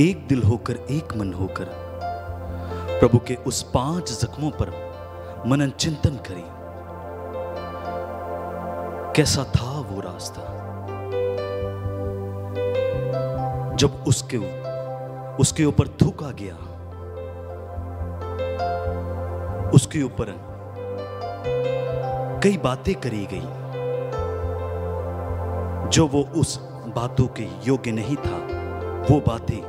एक दिल होकर, एक मन होकर प्रभु के उस 5 जख्मों पर मनन चिंतन करें। कैसा था वो रास्ता जब उसके ऊपर थूका गया, उसके ऊपर कई बातें करी गई जो वो उस बातों के योग्य नहीं था। वो बातें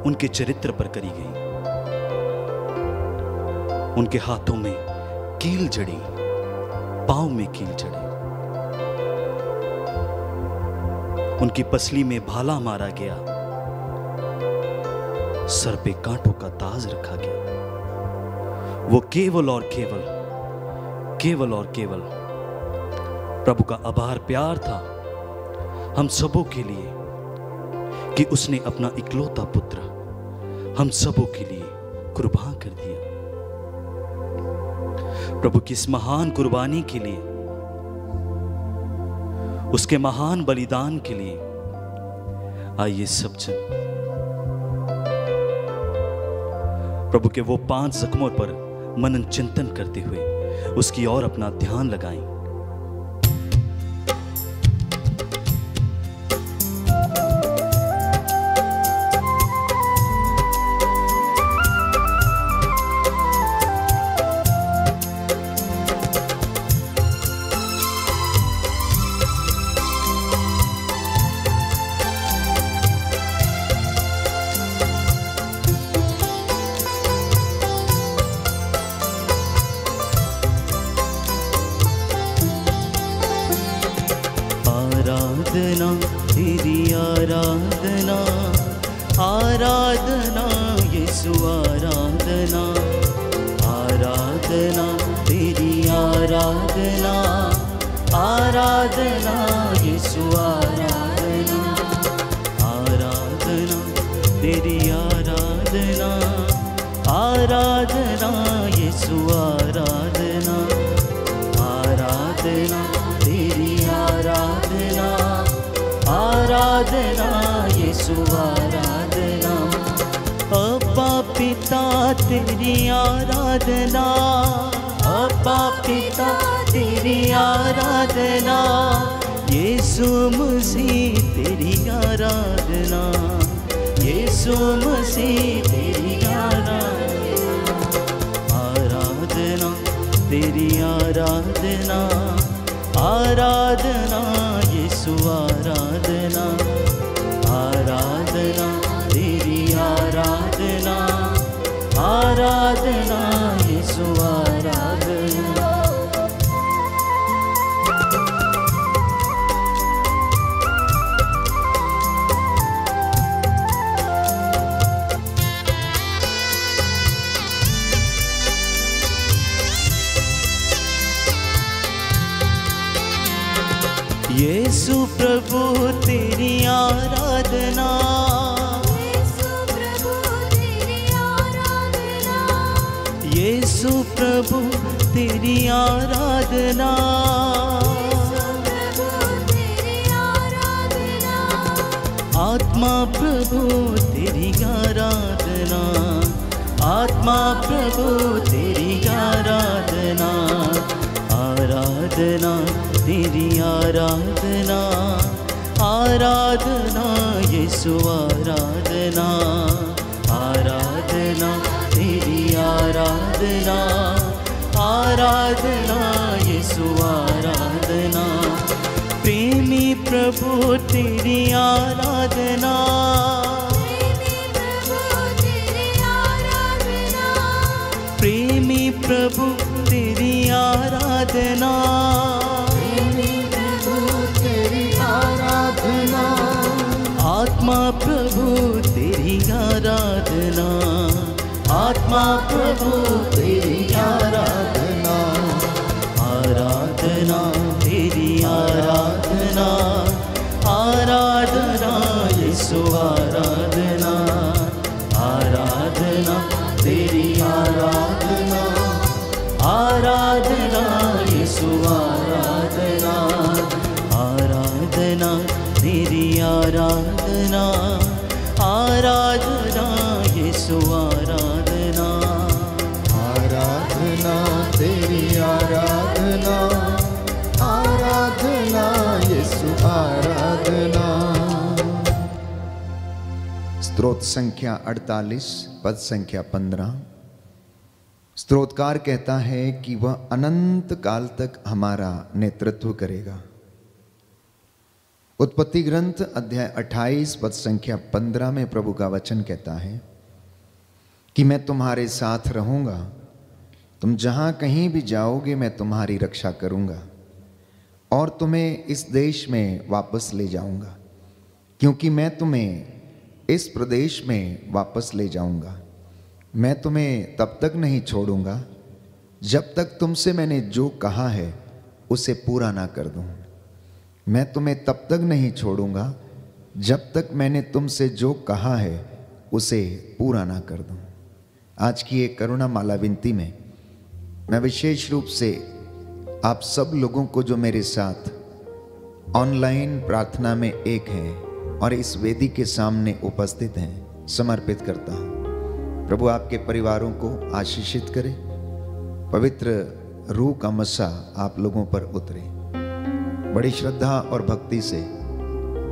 उनके चरित्र पर करी गई। उनके हाथों में कील जड़ी, पांव में कील जड़ी, उनकी पसली में भाला मारा गया, सर पे कांटों का ताज रखा गया। वो केवल और केवल प्रभु का आभार प्यार था हम सबों के लिए कि उसने अपना इकलौता पुत्र हम सबों के लिए कुर्बान कर दिया। प्रभु की इस महान कुर्बानी के लिए, उसके महान बलिदान के लिए आइए सब जन प्रभु के वो 5 जख्मों पर मनन चिंतन करते हुए उसकी ओर अपना ध्यान लगाएं। आराधना तेरी आराधना, आराधना यीशु आराधना, आराधना तेरी आराधना, आराधना यीशु आराधना, आराधना तेरी आराधना, आराधना यीशु आराधना, आराधना तेरी आराधना, आराधना यीशु आराधना। अब्बा पिता तेरी आराधना, अब्बा पिता तेरी आराधना, यीशु मसीह तेरी आराधना, यीशु मसीह तेरी आराधना, आराधना तेरी आराधना, आराधना यीशु आराधना, आराधना तेरी आराधना, आराधना यीशु आराधना। यीशु प्रभु तेरी आराधना, यीशु प्रभु तेरी आराधना, यीशु प्रभु तेरी आराधना, प्रभु तेरी आराधना, आत्मा प्रभु तेरी आराधना, आत्मा प्रभु तेरी आराधना, आराधना तेरी आराधना, आराधना यीशु आराधना, आराधना तेरी आराधना, आराधना यीशु आराधना। प्रेमी प्रभु तेरी आराधना, प्रेमी प्रभु तेरी आराधना, प्रेमी प्रभु तेरी आराधना, आत्मा प्रभु तेरी आराधना, आत्मा प्रभु तेरी आराधना, आराधना तेरी आराधना, आराधना यीशु आराधना, आराधना तेरी आराधना, आराधना यीशु आराधना, आराधना तेरी आराधना, आराधना यीशु आराधना आराधना तेरी आराधना, आराधना यीशु आराधना। स्तोत्र संख्या 48 पद संख्या 15। स्तोत्रकार कहता है कि वह अनंत काल तक हमारा नेतृत्व करेगा। उत्पत्ति ग्रंथ अध्याय 28 पद संख्या 15 में प्रभु का वचन कहता है कि मैं तुम्हारे साथ रहूंगा, तुम जहां कहीं भी जाओगे मैं तुम्हारी रक्षा करूंगा और तुम्हें इस देश में वापस ले जाऊंगा, क्योंकि मैं तुम्हें इस प्रदेश में वापस ले जाऊंगा। मैं तुम्हें तब तक नहीं छोड़ूंगा जब तक तुमसे मैंने जो कहा है उसे पूरा ना कर दूं। मैं तुम्हें तब तक नहीं छोड़ूंगा जब तक मैंने तुमसे जो कहा है उसे पूरा ना कर दूं। आज की एक करुणा माला विनती में मैं विशेष रूप से आप सब लोगों को जो मेरे साथ ऑनलाइन प्रार्थना में एक हैं और इस वेदी के सामने उपस्थित हैं समर्पित करता हूं। प्रभु आपके परिवारों को आशीषित करे, पवित्र रूह का मसा आप लोगों पर उतरे। बड़ी श्रद्धा और भक्ति से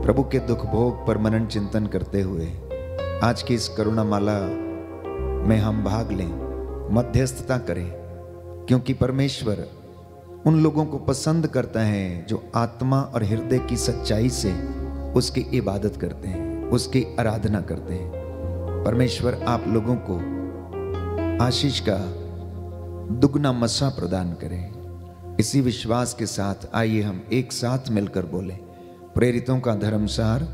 प्रभु के दुख भोग पर मनन चिंतन करते हुए आज की इस करुणा माला में हम भाग लें, मध्यस्थता करें, क्योंकि परमेश्वर उन लोगों को पसंद करता है जो आत्मा और हृदय की सच्चाई से उसकी इबादत करते हैं, उसकी आराधना करते हैं। परमेश्वर आप लोगों को आशीष का दुगना मसा प्रदान करें। इसी विश्वास के साथ आइए हम एक साथ मिलकर बोलें, प्रेरितों का धर्मसार।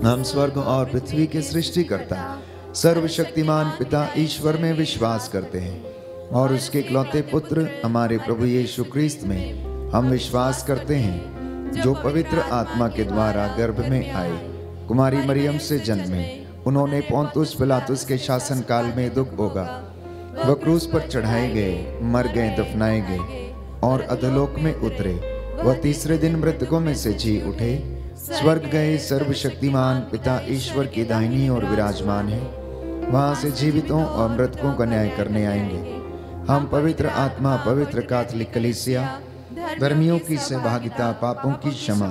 हम स्वर्ग और पृथ्वी के सृष्टिकर्ता सर्वशक्तिमान पिता ईश्वर में विश्वास करते हैं और उसके इकलौते पुत्र हमारे प्रभु यीशु क्रिस्त में हम विश्वास करते हैं, जो पवित्र आत्मा के द्वारा गर्भ में आए, कुमारी मरियम से जन्मे, उन्होंने पोंतुस पिलातुस के शासन काल में दुख भोगा, वह क्रूस पर चढ़ाए गए, मर गए, दफनाए गए और अधोलोक में उतरे, वह तीसरे दिन मृतकों में से जी उठे, स्वर्ग गए, सर्वशक्तिमान पिता ईश्वर की दाहिनी ओर विराजमान है, वहां से जीवितों और मृतकों का न्याय करने आएंगे। हम पवित्र आत्मा, पवित्र कैथोलिक कलीसिया, धर्मियों की सहभागिता, पापों की क्षमा,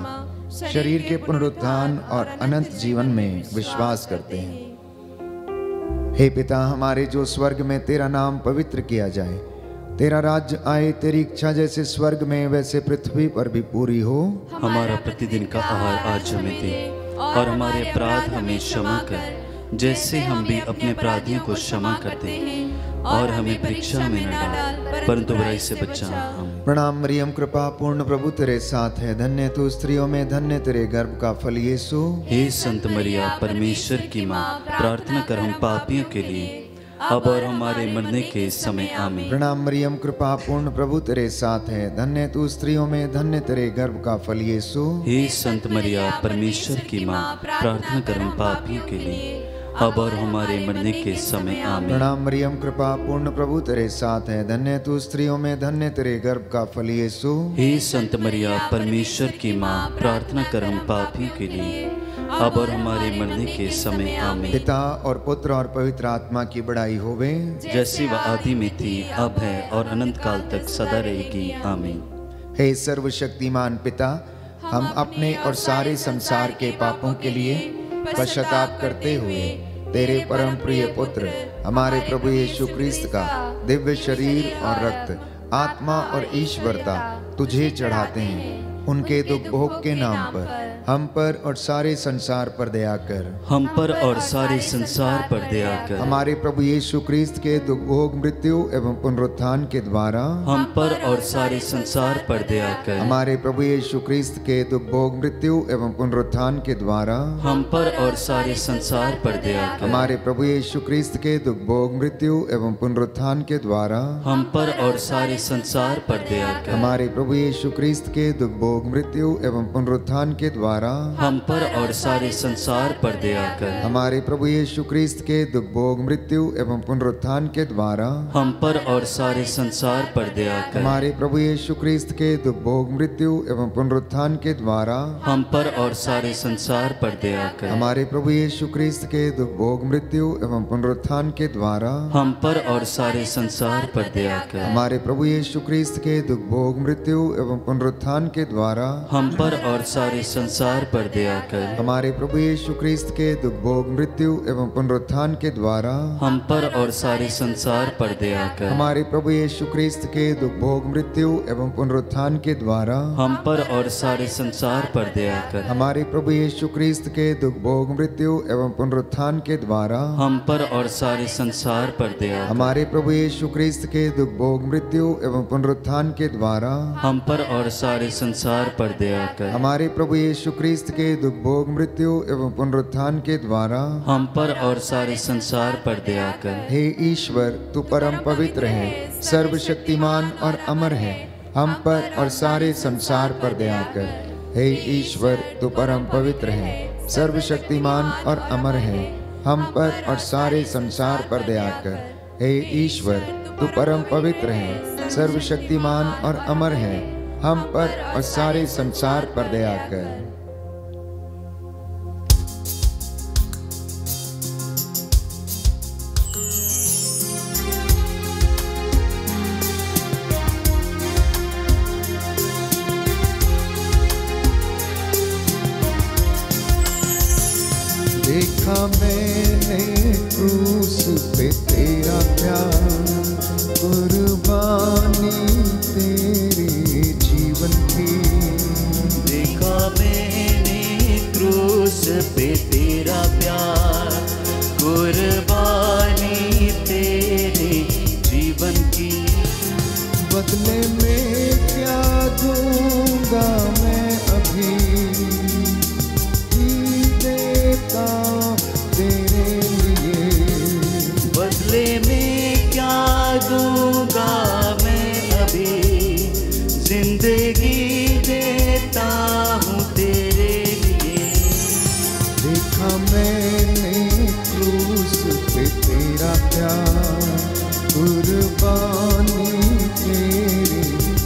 शरीर के पुनरुत्थान और अनंत जीवन में विश्वास करते हैं। हे पिता हमारे जो स्वर्ग में, तेरा नाम पवित्र किया जाए, तेरा राज्य आए, तेरी इच्छा जैसे स्वर्ग में वैसे पृथ्वी पर भी पूरी हो। हमारा प्रतिदिन का आहार आज हमें दे और हमारे अपराध हमें क्षमा कर, जैसे हम भी अपने अपराधियों को क्षमा करते हैं, और हमें परीक्षा में न डाल परंतु बुराई से बचा हमें। प्रणाम मरियम, कृपा पूर्ण प्रभु तेरे साथ है, धन्य तू स्त्रियों में, धन्य तेरे गर्भ का फल यीशु। हे संत मरिया परमेश्वर की माँ, प्रार्थना कर हम पापियों के लिए अब और हमारे मरने के समय आमीन। प्रणाम मरियम, कृपा पूर्ण प्रभु तेरे साथ है, धन्य तू स्त्रियों में, धन्य तेरे गर्भ का फल यीशु। हे संत मरिया परमेश्वर की माँ, प्रार्थना कर हम पापियों के लिए अब और हमारे मरने के समय आमीन। प्रणाम मरियम, कृपा पूर्ण प्रभु तेरे साथ है, धन्य तू स्त्रियों में, धन्य तेरे गर्भ का फल यीशु। हे संत मरिया परमेश्वर की माँ, प्रार्थना कर हम पापियों के लिए अब और हमारे मरने के समय आमीन। पिता और पुत्र और पवित्र आत्मा की बड़ाई होवे, जैसी वह आदि में थी, अब है और अनंत काल तक सदा रहेगी आमीन। हे सर्वशक्तिमान पिता, हम अपने और सारे संसार के पापों के लिए पश्चाताप करते हुए तेरे परम प्रिय पुत्र हमारे प्रभु यीशु क्रिस्त का दिव्य शरीर और रक्त, आत्मा और ईश्वरता तुझे चढ़ाते हैं। उनके दुख भोग के नाम पर हम पर और सारे संसार पर दया कर। हम पर और सारे संसार पर दया कर। हमारे प्रभु यीशु क्रिस्त के दुख भोग, मृत्यु एवं पुनरुत्थान के द्वारा हम पर और सारे संसार पर दया कर। हमारे प्रभु यीशु क्रिस्त के दुख भोग, मृत्यु एवं पुनरुत्थान के द्वारा हम पर और सारे संसार पर दया कर। हमारे प्रभु यीशु क्रिस्त के दुख भोग, मृत्यु एवं पुनरुत्थान के द्वारा हम पर और सारे संसार पर दया कर। हमारे प्रभु यीशु क्रिस्त के दुख भोग, मृत्यु एवं पुनरुत्थान के द्वारा द्वारा हम पर और सारे संसार पर दया कर। हमारे प्रभु यीशु क्रिस्त के दुख भोग मृत्यु एवं पुनरुत्थान के द्वारा हम पर और सारे संसार पर दया कर। हमारे प्रभु यीशु क्रिस्त के दुख भोग मृत्यु एवं पुनरुत्थान के द्वारा हम पर और सारे संसार पर दया कर। हमारे प्रभु यीशु क्रिस्त के दुख भोग मृत्यु एवं पुनरुत्थान के द्वारा हम पर और सारे संसार पर दया कर। हमारे प्रभु यीशु क्रिस्त के दुख भोग मृत्यु एवं पुनरुत्थान के द्वारा हम पर और सारे संसार पर दया कर। हमारे प्रभु यीशु क्रिस्त के दुख भोग मृत्यु एवं पुनरुत्थान के द्वारा हम पर और सारे संसार पर दया कर। हमारे प्रभु यीशु क्रिस्त के दुख भोग मृत्यु एवं पुनरुत्थान के द्वारा हम पर और सारे संसार पर दया कर। हमारे प्रभु यीशु क्रिस्त के दुख भोग मृत्यु एवं पुनरुत्थान के द्वारा हम पर और सारे संसार पर दया कर। हमारे प्रभु यीशु क्रिस्त के दुख भोग मृत्यु एवं पुनरुत्थान के द्वारा हम पर और सारे संसार पर दया कर। हमारे प्रभु यीशु क्रिस्त के दुख भोग मृत्यु एवं पुनरुत्थान के द्वारा हम पर और सारे संसार पर दया कर। हे ईश्वर, तू परम पवित्र है, सर्वशक्तिमान और अमर है, हम पर और सारे संसार पर दया कर। हे ईश्वर, तू परम पवित्र है, सर्वशक्तिमान और अमर है, हम पर और सारे संसार पर दया कर। हे ईश्वर, तू परम पवित्र है, सर्वशक्तिमान और अमर है, हम पर और सारे संसार पर दया कर। देखा मैंने क्रूस पे तेरा प्यार, कुर्बानी तेरे जीवन की। देखा मैंने क्रूस पे तेरा प्यार, कुर्बानी तेरे जीवन की। बदले में क्या दूंगा मैं अभी, देता तेरे लिए। बदले में क्या दूंगा मैं अभी, जिंदगी देता हूँ तेरे लिए। देखा मैंने क्रूस पे तेरा प्यार, कुर्बानी तेरे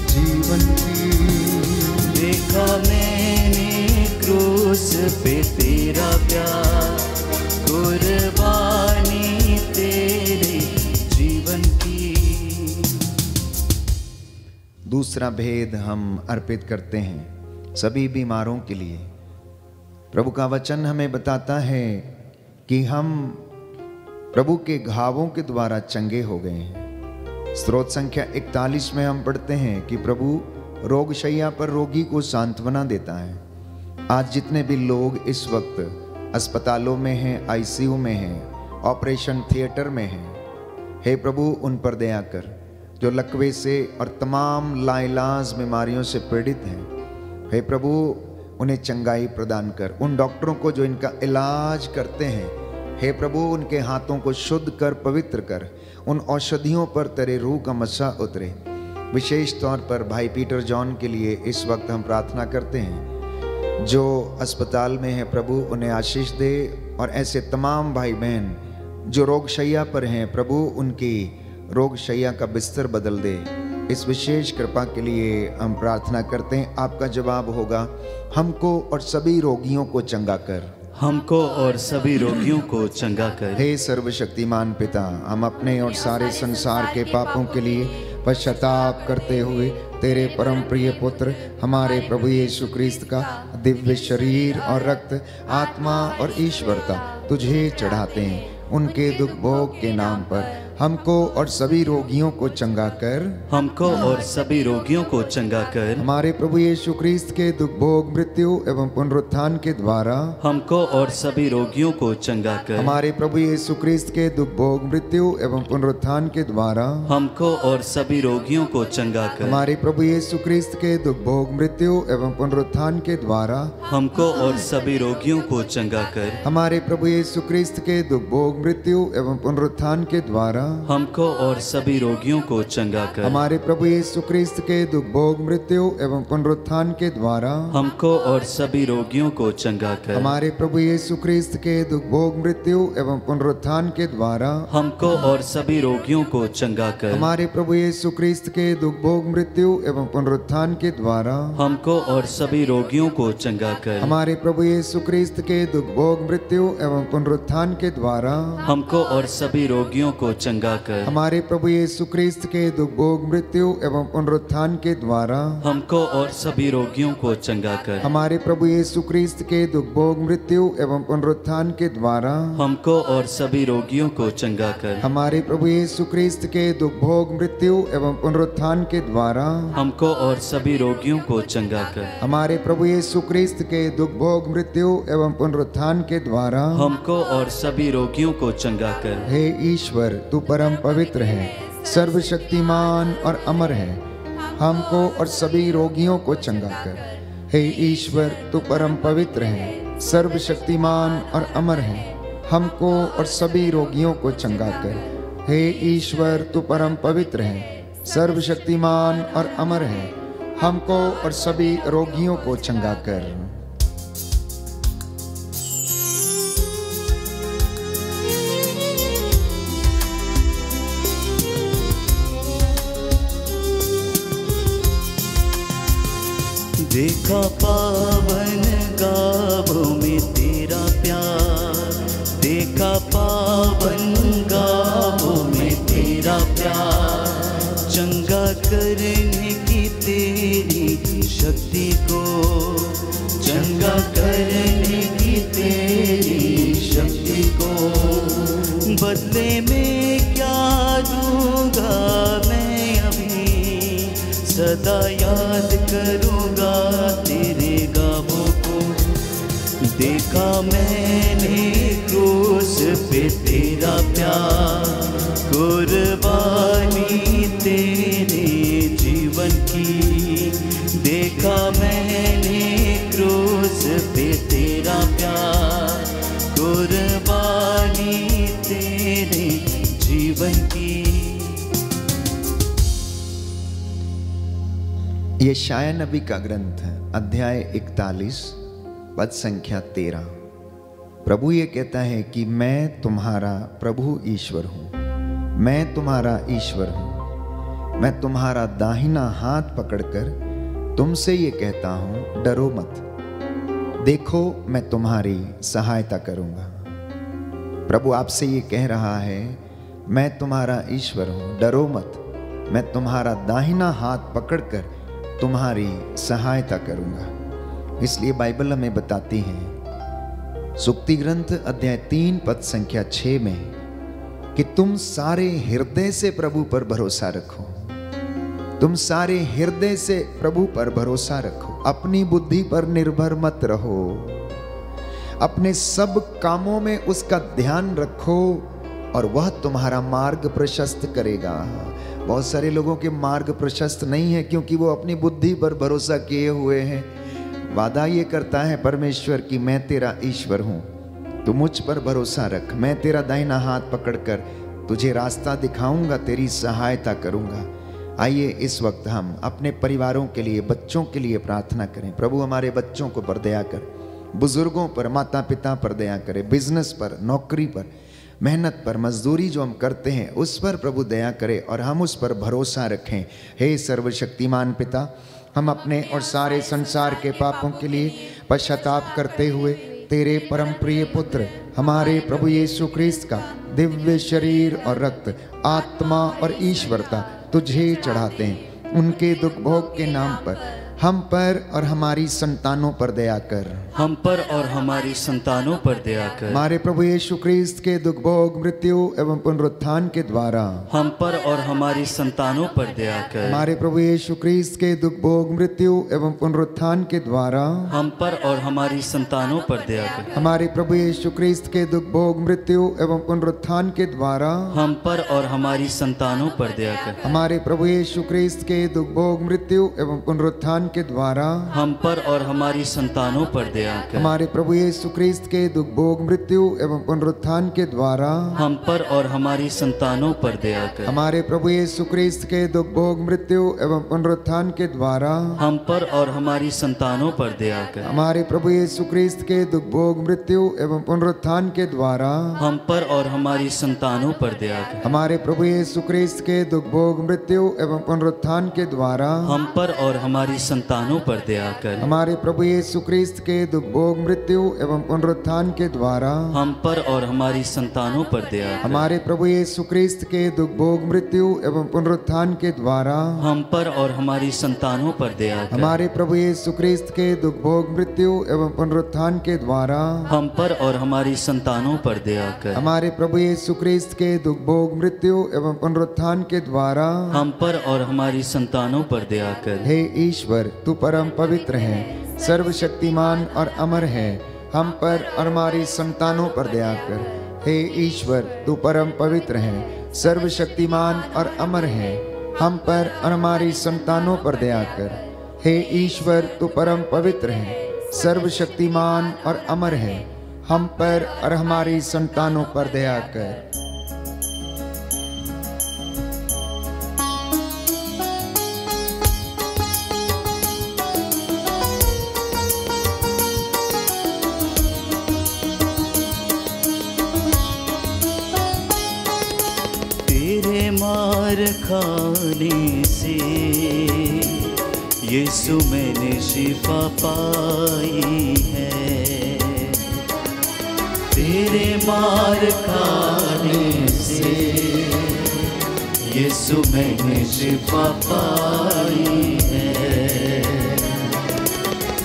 जीवन की। देखा मैंने क्रूस पे तेरा प्यार, कुर्बानी तेरे जीवन की। दूसरा भेद हम अर्पित करते हैं सभी बीमारों के लिए। प्रभु का वचन हमें बताता है कि हम प्रभु के घावों के द्वारा चंगे हो गए हैं। स्रोत संख्या 41 में हम पढ़ते हैं कि प्रभु रोगशैया पर रोगी को सांत्वना देता है। आज जितने भी लोग इस वक्त अस्पतालों में हैं, आईसीयू में हैं, ऑपरेशन थिएटर में हैं, हे प्रभु उन पर दया कर। जो लकवे से और तमाम लाइलाज बीमारियों से पीड़ित हैं, हे प्रभु उन्हें चंगाई प्रदान कर। उन डॉक्टरों को जो इनका इलाज करते हैं, हे प्रभु उनके हाथों को शुद्ध कर, पवित्र कर। उन औषधियों पर तेरे रूह का मस्सा उतरे। विशेष तौर पर भाई पीटर जॉन के लिए इस वक्त हम प्रार्थना करते हैं जो अस्पताल में है। प्रभु उन्हें आशीष दे और ऐसे तमाम भाई बहन जो रोगशैया पर हैं, प्रभु उनकी रोगशैया का बिस्तर बदल दे। इस विशेष कृपा के लिए हम प्रार्थना करते हैं। आपका जवाब होगा, हमको और सभी रोगियों को चंगा कर। हमको और सभी रोगियों को चंगा कर। हे सर्वशक्तिमान पिता, हम अपने और सारे संसार के पापों के लिए पश्चाताप करते हुए तेरे परम प्रिय पुत्र हमारे प्रभु यीशु क्रिस्त का दिव्य शरीर और रक्त, आत्मा और ईश्वरता तुझे चढ़ाते हैं। उनके दुख भोग के नाम पर हमको और सभी रोगियों को चंगा कर। हमको और सभी रोगियों को चंगा कर। हमारे प्रभु यीशु क्रिस्त के दुख भोग मृत्यु एवं पुनरुत्थान के द्वारा हमको और सभी रोगियों को चंगा कर। हमारे प्रभु यीशु क्रिस्त के दुख भोग मृत्यु एवं पुनरुत्थान के द्वारा हमको और सभी रोगियों को चंगा कर। हमारे प्रभु यीशु क्रिस्त के दुख भोग मृत्यु एवं पुनरुत्थान के द्वारा हमको और सभी रोगियों को चंगा कर। हमारे प्रभु यीशु क्रिस्त के दुख भोग मृत्यु एवं पुनरुत्थान के द्वारा हमको और सभी रोगियों को चंगा कर। हमारे प्रभु यीशु क्रिस्त के दुख भोग मृत्यु एवं पुनरुत्थान के द्वारा हमको और सभी रोगियों को चंगा कर। हमारे प्रभु यीशु क्रिस्त के दुख भोग मृत्यु एवं पुनरुत्थान के द्वारा हमको और सभी रोगियों को चंगा कर। हमारे प्रभु यीशु क्रिस्त के दुख भोग मृत्यु एवं पुनरुत्थान के द्वारा हमको और सभी रोगियों को चंगा कर। हमारे प्रभु यीशु क्रिस्त के दुख भोग मृत्यु एवं पुनरुत्थान के द्वारा हमको और सभी रोगियों को चंगा कर। हमारे प्रभु यीशु क्रिस्त के दुख भोग मृत्यु एवं पुनरुत्थान के द्वारा हमको और सभी रोगियों को चंगा कर। हमारे प्रभु यीशु क्रिस्त के दुख भोग मृत्यु एवं पुनरुत्थान के द्वारा हमको और सभी रोगियों को चंगा कर। हमारे प्रभु यीशु क्रिस्त के दुख भोग मृत्यु एवं पुनरुत्थान के द्वारा हमको और सभी रोगियों को चंगा कर। हमारे प्रभु यीशु क्रिस्त के दुख भोग मृत्यु एवं पुनरुत्थान के द्वारा हमको और सभी रोगियों को चंगा कर। हे ईश्वर, तू परम पवित्र है, सर्वशक्तिमान और अमर है, हमको और सभी रोगियों को चंगा कर। हे ईश्वर, तू परम पवित्र है, सर्वशक्तिमान और अमर है, हमको और सभी रोगियों को चंगा कर। हे ईश्वर, तू परम पवित्र है, सर्वशक्तिमान और अमर है, हमको और सभी रोगियों को चंगा कर। देखा पावन गावों में तेरा प्यार, देखा पावन गावों में तेरा प्यार, चंगा करने की तेरी शक्ति को, चंगा करने की तेरी शक्ति को, बदले में क्या दूंगा मैं अभी, सदा याद करूंगा तेरे गावों को। देखा मैंने क्रूस पे तेरा प्यार, कुर्बानी तेरे जीवन की, देखा मैंने क्रूस पे तेरा प्यार, कुर्बानी तेरे जीवन की। ये शाया नबी का ग्रंथ है, अध्याय 41 पद संख्या 13। प्रभु ये कहता है कि मैं तुम्हारा प्रभु ईश्वर हूँ, मैं तुम्हारा ईश्वर हूँ, मैं तुम्हारा दाहिना हाथ पकड़कर तुमसे ये कहता हूँ, डरो मत, देखो मैं तुम्हारी सहायता करूँगा। प्रभु आपसे ये कह रहा है, मैं तुम्हारा ईश्वर हूँ, डरो मत, मैं तुम्हारा दाहिना हाथ पकड़कर तुम्हारी सहायता करूंगा। इसलिए बाइबल हमें बताती है सुक्ति ग्रंथ अध्याय 3 पद संख्या 6 में कि तुम सारे हृदय से प्रभु पर भरोसा रखो, तुम सारे हृदय से प्रभु पर भरोसा रखो, अपनी बुद्धि पर निर्भर मत रहो, अपने सब कामों में उसका ध्यान रखो और वह तुम्हारा मार्ग प्रशस्त करेगा। बहुत सारे लोगों के मार्ग प्रशस्त नहीं है क्योंकि वो अपनी बुद्धि पर भरोसा किए हुए हैं। वादा ये करता है परमेश्वर कि मैं तेरा ईश्वर हूँ, तू मुझ पर भरोसा रख, मैं तेरा दाहिना हाथ पकड़कर तुझे रास्ता दिखाऊंगा, तेरी सहायता करूंगा। आइए इस वक्त हम अपने परिवारों के लिए, बच्चों के लिए प्रार्थना करें। प्रभु हमारे बच्चों को पर दया कर, बुजुर्गों पर, माता पिता पर दया करे, बिजनेस पर, नौकरी पर, मेहनत पर, मजदूरी जो हम करते हैं उस पर प्रभु दया करे और हम उस पर भरोसा रखें। हे सर्वशक्तिमान पिता, हम अपने और सारे संसार के पापों के लिए पश्चाताप करते हुए तेरे परम प्रिय पुत्र हमारे प्रभु यीशु क्रिस्त का दिव्य शरीर और रक्त, आत्मा और ईश्वरता तुझे चढ़ाते हैं। उनके दुख भोग के नाम पर हम पर और हमारी संतानों पर दया कर, हम पर और हमारी संतानों पर दया कर। हमारे प्रभु यीशु क्रिस्त के दुख भोग मृत्यु एवं पुनरुत्थान के द्वारा हम पर और हमारी संतानों पर दया कर। हमारे प्रभु यीशु क्रिस्त के दुख भोग मृत्यु एवं पुनरुत्थान के द्वारा हम पर और हमारी संतानों पर दया कर। हमारे प्रभु यीशु क्रिस्त के दुख भोग मृत्यु एवं पुनरुत्थान के द्वारा हम पर और हमारी संतानों पर दया कर। हमारे प्रभु यीशु क्रिस्त के दुख भोग मृत्यु एवं पुनरुत्थान के द्वारा हम पर और हमारी संतानों पर दया कर। हमारे प्रभु यीशु ख्रीस्त के दुख भोग मृत्यु एवं पुनरुत्थान के द्वारा हम पर और हमारी संतानों पर दया कर। हमारे प्रभु यीशु ख्रीस्त के दुख भोग मृत्यु एवं पुनरुत्थान के द्वारा हम पर और हमारी संतानों पर दया कर। हमारे प्रभु यीशु ख्रीस्त के दुख भोग मृत्यु एवं पुनरुत्थान के द्वारा हम पर और हमारी संतानों पर दया कर। हमारे प्रभु यीशु ख्रीस्त के दुख भोग मृत्यु एवं पुनरुत्थान के द्वारा हम पर और हमारी संतानों पर दया कर। हमारे प्रभु यीशु ख्रीस्त के दुख भोग मृत्यु एवं पुनरुत्थान के द्वारा हम पर और हमारी संतानों पर दया कर। हमारे प्रभु यीशु ख्रीस्त के दुख भोग मृत्यु एवं पुनरुत्थान के द्वारा हम पर और हमारी संतानों पर दया कर। हमारे प्रभु यीशु ख्रीस्त के दुख भोग मृत्यु एवं पुनरुत्थान के द्वारा हम पर और हमारी संतानों पर दया कर। हमारे प्रभु यीशु ख्रीस्त के दुख भोग मृत्यु एवं पुनरुत्थान के द्वारा हम पर और हमारी संतानों पर दया कर। हे ईश्वर, तू परम पवित्र है, सर्वशक्तिमान और अमर है, हम पर और हमारी संतानों पर दया कर। हे ईश्वर, तू परम पवित्र है, सर्वशक्तिमान और अमर है, हम पर और हमारी संतानों पर दया कर। हे ईश्वर, तू परम पवित्र है, सर्वशक्तिमान और अमर है, हम पर और हमारी संतानों पर दया कर। तेरे मार खाने से यीशु मैंने शिफा पाई है। तेरे मार खाने से यीशु मैंने शिफा पाई है।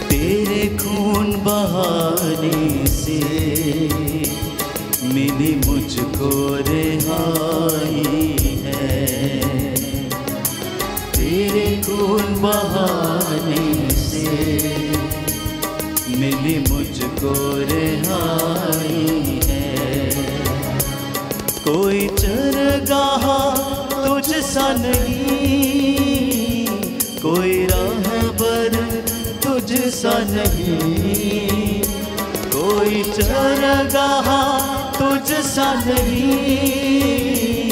तेरे खून बहाने से मिली मुझको रिहाई है। तेरे खून बहाने से मिली मुझको रिहाई है। कोई चरगाह तुझ सा नहीं, कोई राहबर तुझ सा नहीं, कोई चरगाह तुझ सा नहीं,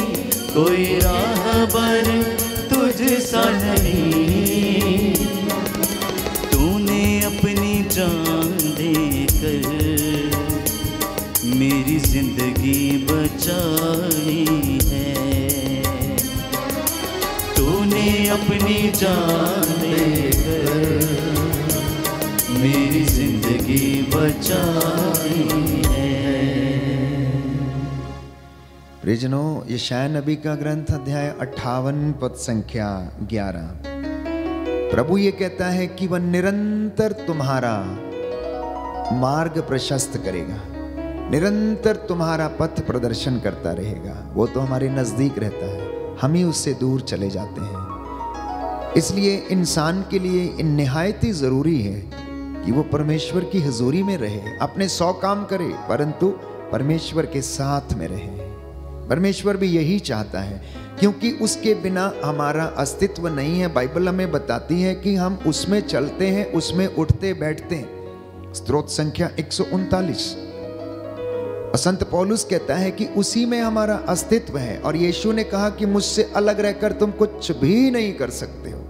कोई राहबर तुझ सा नहीं। तूने अपनी जान देकर मेरी जिंदगी बचाई है। तूने अपनी जान देकर मेरी जिंदगी बचाई है। प्रियजनों, यशायाह नबी का ग्रंथ अध्याय 58 पद संख्या 11। प्रभु ये कहता है कि वह निरंतर तुम्हारा मार्ग प्रशस्त करेगा, निरंतर तुम्हारा पथ प्रदर्शन करता रहेगा। वो तो हमारे नजदीक रहता है, हम ही उससे दूर चले जाते हैं। इसलिए इंसान के लिए निहायत ही जरूरी है कि वो परमेश्वर की हुजूरी में रहे, अपने 100 काम करे परंतु परमेश्वर के साथ में रहे। परमेश्वर भी यही चाहता है, क्योंकि उसके बिना हमारा अस्तित्व नहीं है। बाइबल हमें बताती है कि हम उसमें चलते हैं, उसमें उठते बैठते हैं। स्तोत्र संख्या 139। संत पौलुस कहता है कि उसी में हमारा अस्तित्व है, और यीशु ने कहा कि मुझसे अलग रहकर तुम कुछ भी नहीं कर सकते हो।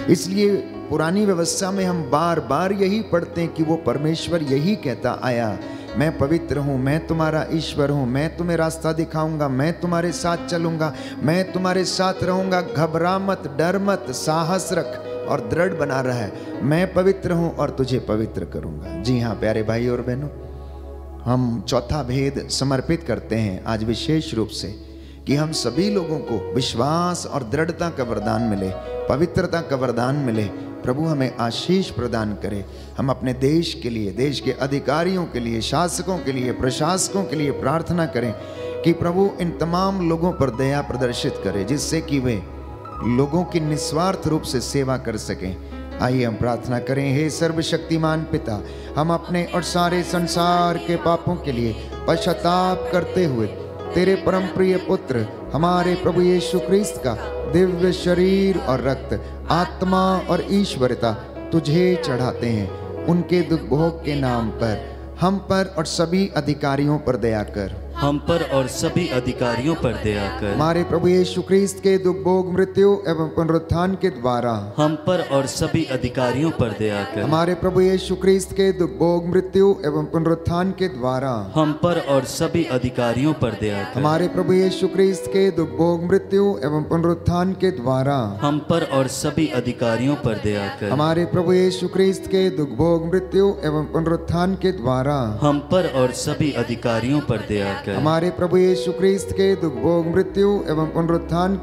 इसलिए पुरानी व्यवस्था में हम बार बार यही पढ़ते हैं कि वो परमेश्वर यही कहता आया, मैं पवित्र हूँ, मैं तुम्हारा ईश्वर हूँ, मैं तुम्हें रास्ता दिखाऊंगा, मैं तुम्हारे साथ चलूंगा, मैं तुम्हारे साथ रहूंगा, घबरा मत, डर मत, साहस रख और दृढ़ बना रहा। मैं पवित्र हूँ और तुझे पवित्र करूंगा। जी हाँ प्यारे भाई और बहनों, हम चौथा भेद समर्पित करते हैं आज विशेष रूप से कि हम सभी लोगों को विश्वास और दृढ़ता का वरदान मिले, पवित्रता का वरदान मिले। प्रभु हमें आशीष प्रदान करे। हम अपने देश के लिए, देश के अधिकारियों के लिए, शासकों के लिए, प्रशासकों के लिए प्रार्थना करें कि प्रभु इन तमाम लोगों पर दया प्रदर्शित करे, जिससे कि वे लोगों की निस्वार्थ रूप से सेवा कर सकें। आइए हम प्रार्थना करें। हे सर्वशक्तिमान पिता, हम अपने और सारे संसार के पापों के लिए पश्चाताप करते हुए तेरे परम प्रिय पुत्र हमारे प्रभु यीशु ख्रीस्त का दिव्य शरीर और रक्त, आत्मा और ईश्वरता तुझे चढ़ाते हैं, उनके दुख भोग के नाम पर हम पर और सभी अधिकारियों पर दया कर। हम पर और सभी अधिकारियों पर दया कर। हमारे प्रभु यीशु क्रिस्त के दुख भोग मृत्यु एवं पुनरुत्थान के द्वारा हम पर और सभी अधिकारियों पर दया कर। हमारे प्रभु यीशु क्रिस्त के दुख भोग मृत्यु एवं पुनरुत्थान के द्वारा हम पर और सभी अधिकारियों पर दया कर। हमारे प्रभु यीशु क्रिस्त के दुख भोग मृत्यु एवं पुनरुत्थान के द्वारा हम पर और सभी अधिकारियों पर दया कर। हमारे प्रभु यीशु क्रिस्त के दुख भोग मृत्यु एवं पुनरुत्थान के द्वारा हम पर और सभी अधिकारियों पर दया कर। हमारे प्रभु यीशु क्रिस्त के दुख भोग मृत्यु एवं पुनरुत्थान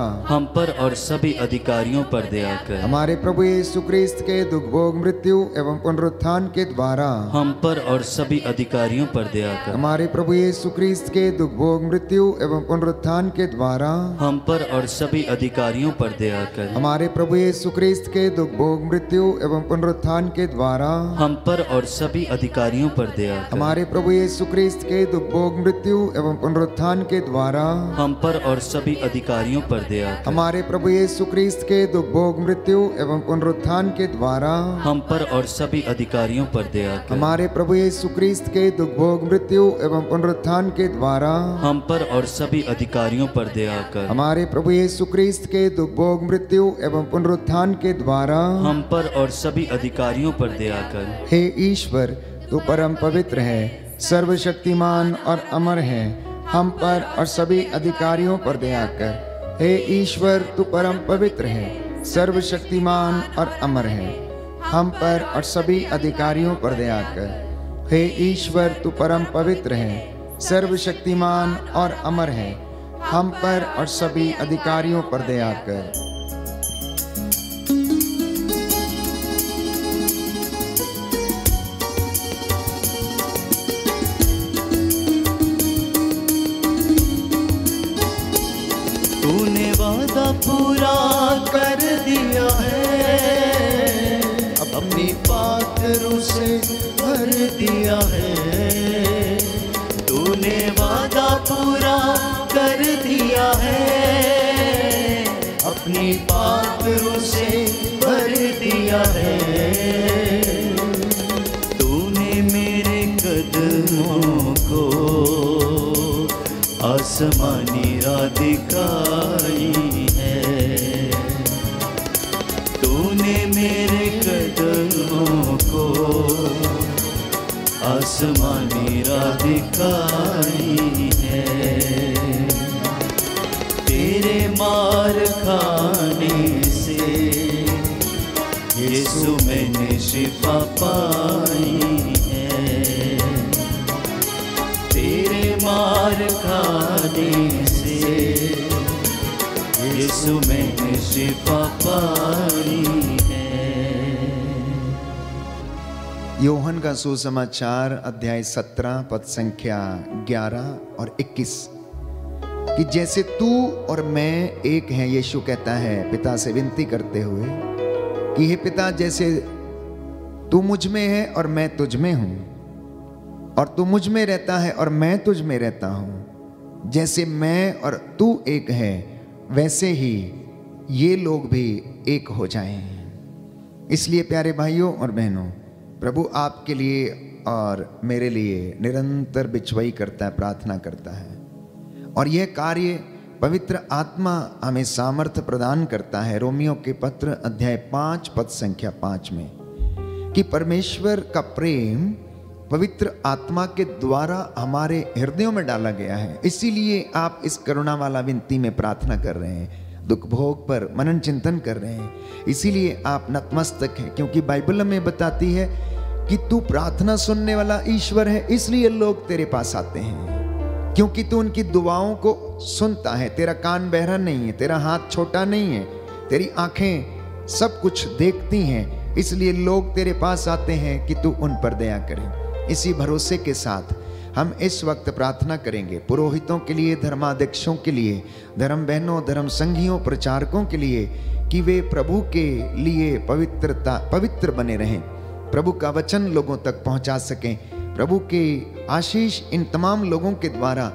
के द्वारा हम पर और सभी अधिकारियों पर दया कर। हमारे प्रभु यीशु क्रिस्त के दुख भोग मृत्यु एवं पुनरुत्थान के द्वारा हम पर और सभी अधिकारियों पर दया कर। हमारे प्रभु यीशु क्रिस्त के दुख भोग मृत्यु एवं पुनरुत्थान के द्वारा हम पर और सभी अधिकारियों पर दया कर। हमारे प्रभु यीशु क्रिस्त के दुख भोग मृत्यु एवं पुनरुत्थान के द्वारा हम पर और सभी अधिकारियों पर दया कर। हमारे प्रभु यीशु क्रिस्त के दुख भोग मृत्यु एवं पुनरुत्थान के द्वारा हम पर और सभी अधिकारियों पर दया कर। हमारे प्रभु यीशु क्रिस्त के दुख भोग मृत्यु एवं पुनरुत्थान के द्वारा हम पर और सभी अधिकारियों पर दया कर। हमारे प्रभु यीशु क्रिस्त के दुख भोग मृत्यु एवं पुनरुत्थान के द्वारा हम पर और सभी अधिकारियों पर दया कर। हमारे प्रभु यीशु क्रिस्त के दुख भोग मृत्यु एवं पुनरुत्थान के द्वारा हम पर और सभी अधिकारियों पर दया कर। हे ईश्वर, तू परम पवित्र है, सर्वशक्तिमान और अमर है, हम पर और सभी अधिकारियों पर दया कर। हे ईश्वर, तू परम पवित्र है, सर्वशक्तिमान और अमर है, हम पर और सभी अधिकारियों पर दया कर। हे ईश्वर, तू परम पवित्र है, सर्वशक्तिमान और अमर है, हम पर और सभी अधिकारियों पर दया कर। तूने वादा पूरा कर दिया है, अपनी पाक रूह से भर दिया है। तूने वादा पूरा कर दिया है, अपनी पाक रूह से भर दिया है। तूने मेरे कदमों को आसमानी राह दिखाई है। तूने मेरे कदमों को आसमानी राह दिखाई है। तेरे मार खाने से यीशु मैंने शिफा पाई है। तेरे मार खाने से यीशु मैंने शिफा पाई है। यूहन्ना का सुसमाचार अध्याय 17 पद संख्या 11 और 21 कि जैसे तू और मैं एक हैं, यीशु कहता है पिता से विनती करते हुए कि हे पिता, जैसे तू मुझ में है और मैं तुझ में हूं, और तू मुझ में रहता है और मैं तुझ में रहता हूं, जैसे मैं और तू एक है, वैसे ही ये लोग भी एक हो जाएं। इसलिए प्यारे भाइयों और बहनों, प्रभु आपके लिए और मेरे लिए निरंतर बिचवाई करता है, प्रार्थना करता है, और यह कार्य पवित्र आत्मा हमें सामर्थ्य प्रदान करता है। रोमियो के पत्र अध्याय 5 पद संख्या 5 में कि परमेश्वर का प्रेम पवित्र आत्मा के द्वारा हमारे हृदयों में डाला गया है। इसीलिए आप इस करुणा वाला विनती में प्रार्थना कर रहे हैं, दुख भोग पर मनन चिंतन कर रहे हैं, इसीलिए आप नतमस्तक हैं, क्योंकि बाइबल हमें बताती है कि तू प्रार्थना सुनने वाला ईश्वर है, इसलिए लोग तेरे पास आते हैं, क्योंकि तू उनकी दुआओं को सुनता है। तेरा कान बहरा नहीं है, तेरा हाथ छोटा नहीं है, तेरी आंखें सब कुछ देखती हैं, इसलिए लोग तेरे पास आते हैं कि तू उन पर दया करे। इसी भरोसे के साथ हम इस वक्त प्रार्थना करेंगे पुरोहितों के लिए, धर्माध्यक्षों के लिए, धर्म बहनों, धर्म संघियों, प्रचारकों के लिए, कि वे प्रभु के लिए पवित्र बने रहें, प्रभु का वचन लोगों तक पहुंचा सकें, प्रभु के आशीष इन तमाम लोगों के द्वारा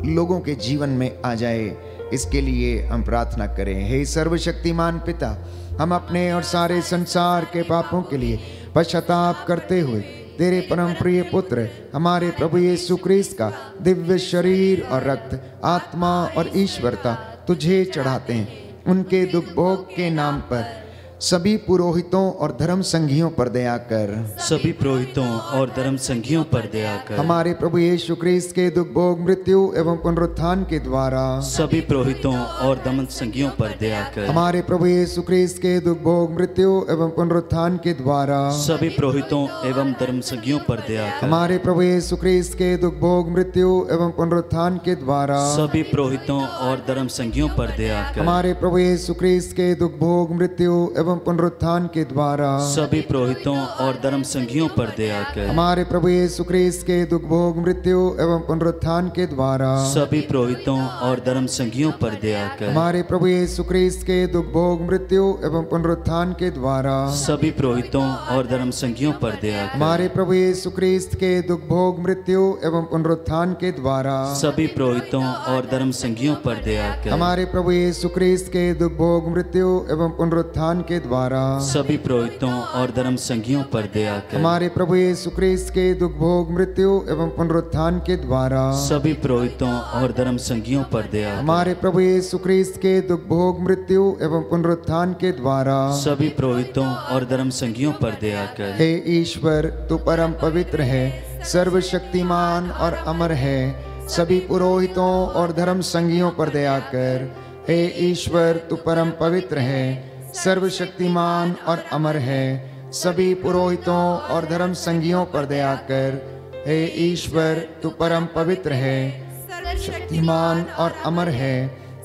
लोगों के जीवन में आ जाए, इसके लिए हम प्रार्थना करें। हे सर्वशक्तिमान पिता, हम अपने और सारे संसार के पापों के लिए पश्चाताप करते हुए तेरे परम प्रिय पुत्र हमारे प्रभु यीशु क्रिस्त का दिव्य शरीर और रक्त, आत्मा और ईश्वरता तुझे चढ़ाते हैं। उनके दुख भोग के नाम पर सभी पुरोहितों और धर्म संघियों पर दया कर। सभी पुरोहितों और धर्म संघियों पर दया कर। हमारे प्रभु यीशु क्रिस्त के दुख भोग, मृत्यु एवं पुनरुत्थान के द्वारा सभी पुरोहितों और धर्म संघियों पर दया कर। हमारे प्रभु यीशु क्रिस्त के दुख भोग, मृत्यु एवं पुनरुत्थान के द्वारा सभी पुरोहितों एवं धर्म संघियों पर दया कर। हमारे प्रभु यीशु क्रिस्त के दुख भोग, मृत्यु एवं पुनरुत्थान के द्वारा सभी पुरोहितों और धर्म संघियों पर दया कर। हमारे प्रभु यीशु क्रिस्त के दुख भोग, मृत्यु एवं पुनरुत्थान के द्वारा सभी पुरोहितों और धर्म संघियों पर दया कर। हमारे प्रभु यीशु क्रिस्त के दुख भोग, मृत्यु एवं पुनरुत्थान के द्वारा सभी पुरोहितों और धर्म संघियों पर दया कर। हमारे प्रभु यीशु क्रिस्त के दुख भोग, मृत्यु एवं पुनरुत्थान के द्वारा सभी पुरोहितों और धर्म संघियों पर दया कर। हमारे प्रभु यीशु क्रिस्त के दुख भोग, मृत्यु एवं पुनरुत्थान के द्वारा सभी पुरोहितों और धर्म संघियों पर दया कर। हमारे प्रभु यीशु क्रिस्त के दुख भोग, मृत्यु एवं पुनरुत्थान के द्वारा सभी पुरोहितों और धर्म संघियों पर दया कर। हमारे प्रभु यीशु क्रिस्त के दुख भोग, मृत्यु एवं पुनरुत्थान के द्वारा सभी पुरोहितों और धर्म संघियों पर दया कर। हमारे प्रभु यीशु क्रिस्त के दुख भोग, मृत्यु एवं पुनरुत्थान के द्वारा सभी पुरोहितों और धर्म संघियों पर दया कर। हे ईश्वर, तू परम पवित्र है, सर्वशक्तिमान और अमर है, सभी पुरोहितों और धर्म संघियों पर दया कर। हे ईश्वर, तू परम पवित्र है, सर्वशक्तिमान और अमर है, सभी पुरोहितों और धर्म संघियों पर दया कर। हे ईश्वर, तू परम पवित्र है, शक्तिमान और अमर है,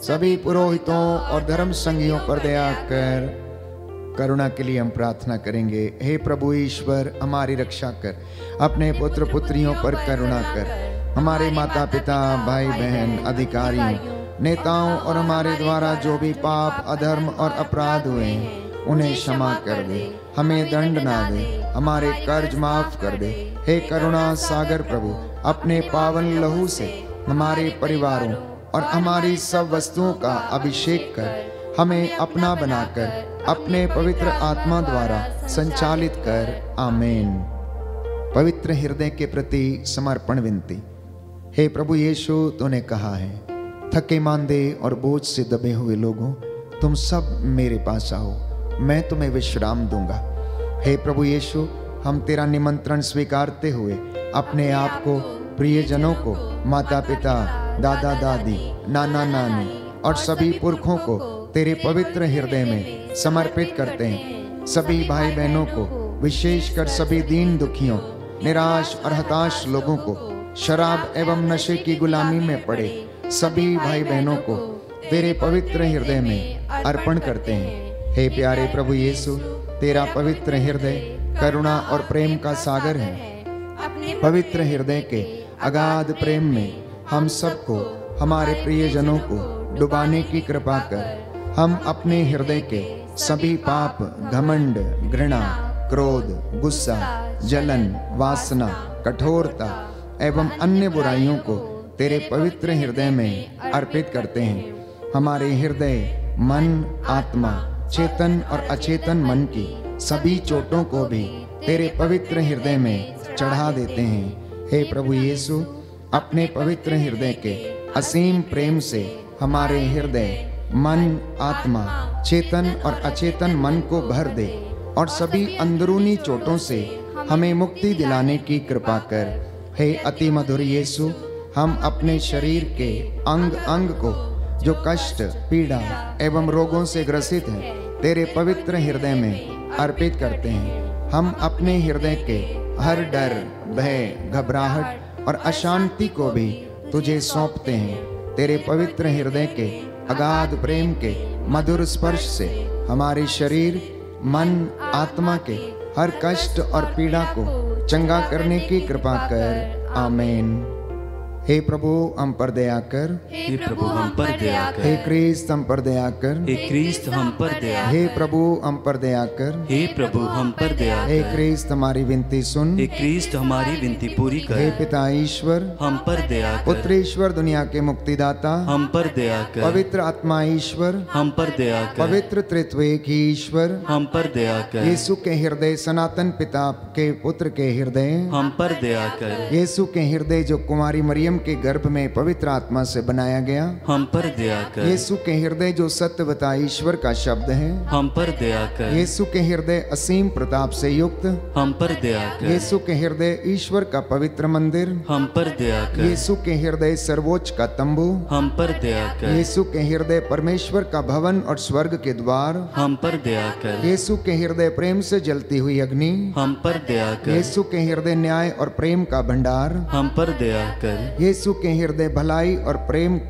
सभी पुरोहितों और धर्म संघियों पर दया कर। करुणा के लिए हम प्रार्थना करेंगे। हे प्रभु ईश्वर, हमारी रक्षा कर, अपने पुत्र पुत्रियों पर करुणा कर। हमारे माता पिता, भाई बहन, अधिकारियों, नेताओं और हमारे द्वारा जो भी पाप, अधर्म और अपराध हुए हैं उन्हें क्षमा कर दे, हमें दंड ना दे, हमारे कर्ज माफ कर दे। हे करुणा सागर प्रभु, अपने पावन लहू से हमारे परिवारों और हमारी सब वस्तुओं का अभिषेक कर, हमें अपना बनाकर अपने पवित्र आत्मा द्वारा संचालित कर। आमीन। पवित्र हृदय के प्रति समर्पण विनती। हे प्रभु यीशु, तूने कहा है, थके मांदे और बोझ से दबे हुए लोगों, तुम सब मेरे पास आओ, मैं तुम्हें विश्राम दूंगा। हे प्रभु यीशु, हम तेरा निमंत्रण स्वीकारते हुए अपने आप को, प्रियजनों को, माता पिता, दादा दादी, नाना नानी और सभी पुरखों को तेरे पवित्र हृदय में समर्पित करते हैं। सभी भाई बहनों को, विशेषकर सभी दीन दुखियों, निराश और हताश लोगों को, शराब एवं नशे की गुलामी में पड़े सभी भाई बहनों को तेरे पवित्र हृदय में अर्पण करते हैं। हे प्यारे प्रभु यीशु, तेरा पवित्र हृदय करुणा और प्रेम का सागर है। पवित्र हृदय के अगाध प्रेम में हम सबको, हमारे प्रियजनों को डुबाने की कृपा कर। हम अपने हृदय के सभी पाप, घमंड, घृणा, क्रोध, गुस्सा, जलन, वासना, कठोरता एवं अन्य बुराइयों को तेरे पवित्र हृदय में अर्पित करते हैं। हमारे हृदय, मन, आत्मा, चेतन और अचेतन मन की सभी चोटों को भी तेरे पवित्र हृदय में चढ़ा देते हैं। हे प्रभु यीशु, अपने पवित्र हृदय के असीम प्रेम से हमारे हृदय, मन, आत्मा, चेतन और अचेतन मन को भर दे और सभी अंदरूनी चोटों से हमें मुक्ति दिलाने की कृपा कर। हे अति मधुर यीशु, हम अपने शरीर के अंग अंग को जो कष्ट, पीड़ा एवं रोगों से ग्रसित है, तेरे पवित्र हृदय में अर्पित करते हैं। हम अपने हृदय के हर डर, भय, घबराहट और अशांति को भी तुझे सौंपते हैं। तेरे पवित्र हृदय के अगाध प्रेम के मधुर स्पर्श से हमारे शरीर, मन, आत्मा के हर कष्ट और पीड़ा को चंगा करने की कृपा कर। आमीन। हे प्रभु हम पर दया कर। हे प्रभु हम पर दया हे कर। क्रिस्त हम पर दया कर। हे क्रिस्त हम पर दया हे कर। प्रभु हम पर दया कर। हे प्रभु हम पर दया हे कर। क्रिस्त हमारी विनती सुन। हे क्रिस्त हमारी विनती पूरी हे कर। पिता ईश्वर, हम पर दया कर। पुत्र ईश्वर, दुनिया के मुक्तिदाता, हम पर दया कर। पवित्र आत्मा ईश्वर, हम पर दया कर। पवित्र त्रित्व एक ही ईश्वर, हम पर दया कर। यीशु के हृदय, सनातन पिता के पुत्र के हृदय, हम पर दया कर। यीशु के हृदय जो कुमारी मरियम के गर्भ में पवित्र आत्मा से बनाया गया, हम पर दया कर। यीशु के हृदय जो सत्यवता ईश्वर का शब्द है, हम पर दया कर। यीशु के हृदय असीम प्रताप से युक्त, हम पर दया कर। यीशु के हृदय ईश्वर का पवित्र मंदिर, हम पर दया कर। यीशु के हृदय सर्वोच्च का तंबू, हम पर दया कर। यीशु के हृदय परमेश्वर का भवन और स्वर्ग के द्वार, हम पर दया कर। यीशु के हृदय प्रेम से जलती हुई अग्नि, हम पर दया कर। यीशु के हृदय न्याय और प्रेम का भंडार, हम पर दया कर। यीशु के हृदय भलाई और प्रेम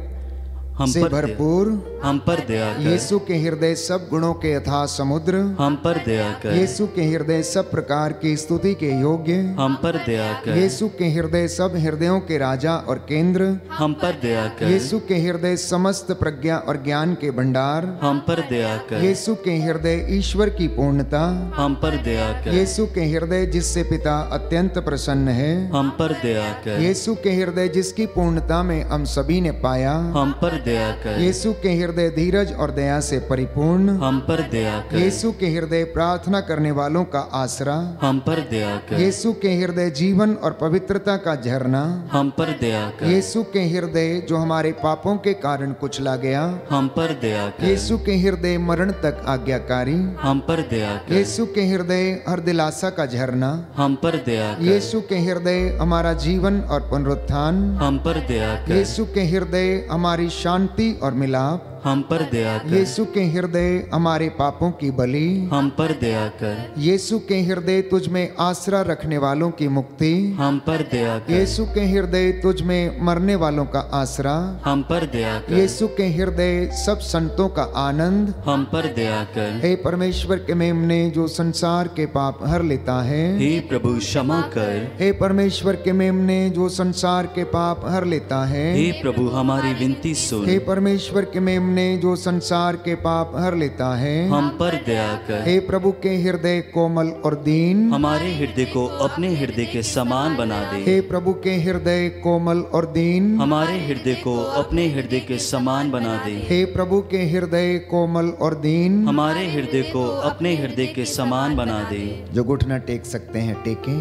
हम से पर दया- भरपूर, हम पर दया कर। यीशु के हृदय सब गुणों के अथाह समुद्र, हम पर दया कर। यीशु के हृदय सब प्रकार की स्तुति के योग्य, हम पर दया कर। यीशु के हृदय सब हृदयों के राजा और केंद्र, हम पर दया कर। यीशु के हृदय समस्त प्रज्ञा और ज्ञान के भंडार, हम पर दया कर। यीशु के हृदय ईश्वर की पूर्णता, हम पर दया कर। यीशु के हृदय जिससे पिता अत्यंत प्रसन्न है, हम पर दया कर। यीशु के हृदय जिसकी पूर्णता में हम सभी ने पाया, हम पर दया कर। यीशु के हृदय धीरज और दया से परिपूर्ण, हम पर दया कर। यीशु के हृदय प्रार्थना करने वालों का आसरा, हम पर दया कर। यीशु के हृदय जीवन और पवित्रता का झरना, हम पर दया कर। यीशु के हृदय जो हमारे पापों के कारण कुचला गया, हम पर दया कर। यीशु के हृदय मरण तक आज्ञाकारी, हम पर दया कर। यीशु के हृदय हर दिलासा का झरना, हम पर दया कर। यीशु के हृदय हमारा जीवन और पुनरुत्थान, हम पर दया कर। यीशु के हृदय हमारी शांति और मिलाप, हम पर दया कर। यीशु के हृदय हमारे पापों की बलि, हम पर दया कर। यीशु के हृदय तुझ में आसरा रखने वालों की मुक्ति, हम पर दया कर। यीशु के हृदय तुझ में मरने वालों का आसरा, हम पर दया कर। यीशु के हृदय सब संतों का आनंद, हम पर दया कर। हे परमेश्वर के मेमने जो संसार के पाप हर लेता है, हे प्रभु क्षमा कर। हे परमेश्वर के मेमने जो संसार के पाप हर लेता है, हे प्रभु हमारी विनती सुन। हे परमेश्वर के मेमने जो संसार के पाप हर लेता है, हम पर दया कर। हे प्रभु के हृदय कोमल और दीन, हमारे हृदय को अपने हृदय के समान बना दे। हे प्रभु के हृदय कोमल और दीन, हमारे हृदय को अपने हृदय के समान बना दे। हे प्रभु के हृदय कोमल और दीन, हमारे हृदय को अपने हृदय के समान बना दे। जो घुटना टेक सकते हैं टेकें,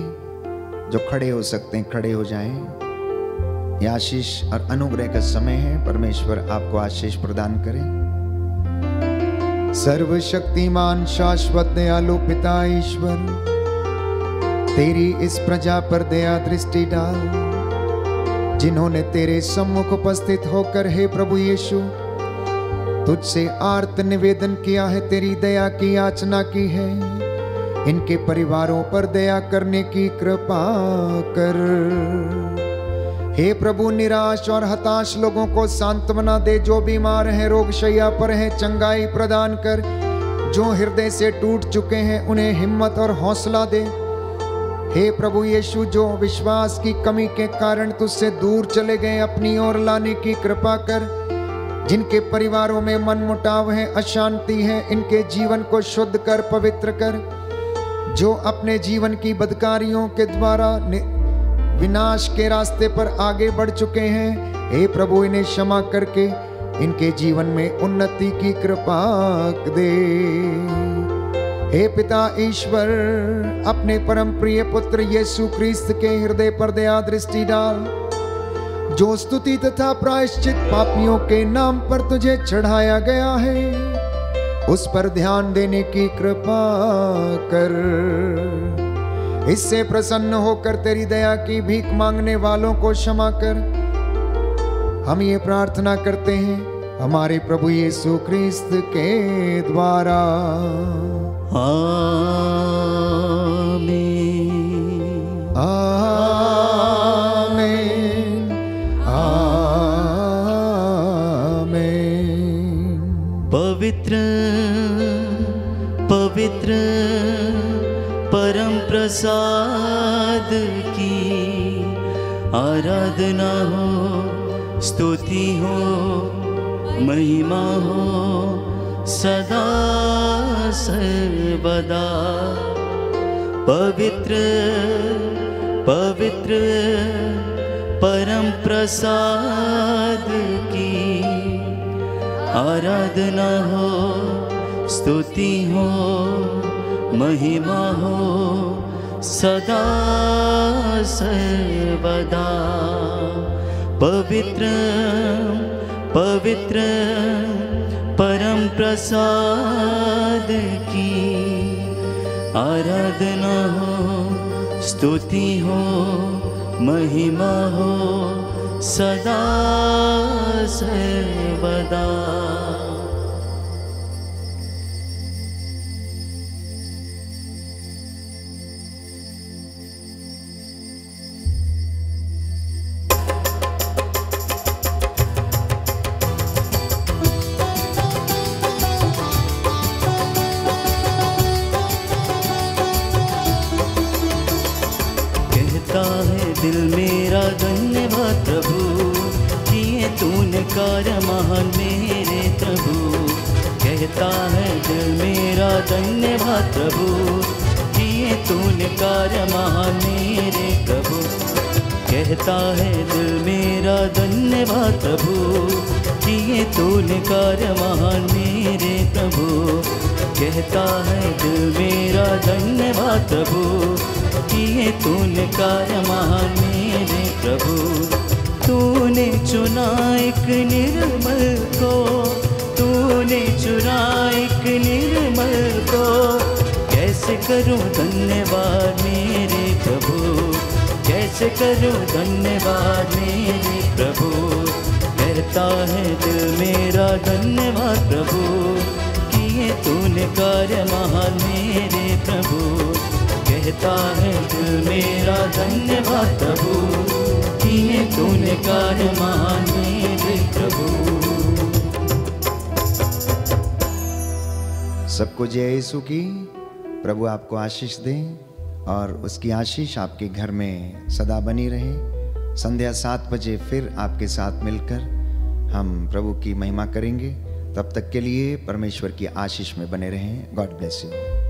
जो खड़े हो सकते हैं खड़े हो जाएं। यह आशीष और अनुग्रह का समय है, परमेश्वर आपको आशीष प्रदान करे। सर्वशक्तिमान शाश्वत दयालु पिता ईश्वर, तेरी इस प्रजा पर दया दृष्टि डाल, जिन्होंने तेरे सम्मुख उपस्थित होकर हे प्रभु यीशु तुझसे आर्त निवेदन किया है, तेरी दया की याचना की है। इनके परिवारों पर दया करने की कृपा कर। हे प्रभु निराश और हताश लोगों को सांत्वना दे, जो बीमार हैं रोग शैया पर हैं चंगाई प्रदान कर, जो हृदय से टूट चुके हैं उन्हें हिम्मत और हौसला दे। हे प्रभु यीशु जो विश्वास की कमी के कारण तुझसे दूर चले गए अपनी ओर लाने की कृपा कर। जिनके परिवारों में मनमुटाव है अशांति है, इनके जीवन को शुद्ध कर पवित्र कर। जो अपने जीवन की बदकारियों के द्वारा विनाश के रास्ते पर आगे बढ़ चुके हैं, हे प्रभु इन्हें क्षमा करके इनके जीवन में उन्नति की कृपा दे। हे पिता ईश्वर अपने परम प्रिय पुत्र यीशु क्रिस्त के हृदय पर दया दृष्टि डाल, जो स्तुति तथा प्रायश्चित पापियों के नाम पर तुझे चढ़ाया गया है, उस पर ध्यान देने की कृपा कर। इससे प्रसन्न होकर तेरी दया की भीख मांगने वालों को क्षमा कर। हम ये प्रार्थना करते हैं हमारे प्रभु यीशु क्रिस्त के द्वारा। आमीन। आमीन। आमीन। पवित्र पवित्र परम प्रसाद की आराधना हो, स्तुति हो, महिमा हो सदा सर्वदा। पवित्र पवित्र परम प्रसाद की आराधना हो, स्तुति हो, महिमा हो सदा सर्वदा। पवित्र पवित्र परम प्रसाद की आराधना हो, स्तुति हो, महिमा हो सदा सर्वदा। दिल मेरा धन्यवाद प्रभु, किए तूने कार्य महान मेरे प्रभु। कहता है दिल मेरा धन्यवाद प्रभु, किए तूने कार्य महान मेरे प्रभु। कहता है दिल मेरा धन्यवाद प्रभु, किए तूने कार्य महान मेरे प्रभु। कहता है दिल मेरा धन्यवाद प्रभु, किए तूने कार्य महान मेरे प्रभु। तूने चुना एक निर्मल को, तूने चुना एक निर्मल को। कैसे करूं धन्यवाद मेरे प्रभु, कैसे करूं धन्यवाद मेरे प्रभु। कहता है दिल मेरा धन्यवाद प्रभु, किए तूने कार्य महान मेरे प्रभु। कहता है दिल मेरा धन्यवाद प्रभु, किए तूने कार्य महान मेरे प्रभु। सबको जय यीशु की। प्रभु आपको आशीष दे और उसकी आशीष आपके घर में सदा बनी रहे। संध्या 7 बजे फिर आपके साथ मिलकर हम प्रभु की महिमा करेंगे। तब तक के लिए परमेश्वर की आशीष में बने रहें। God bless you.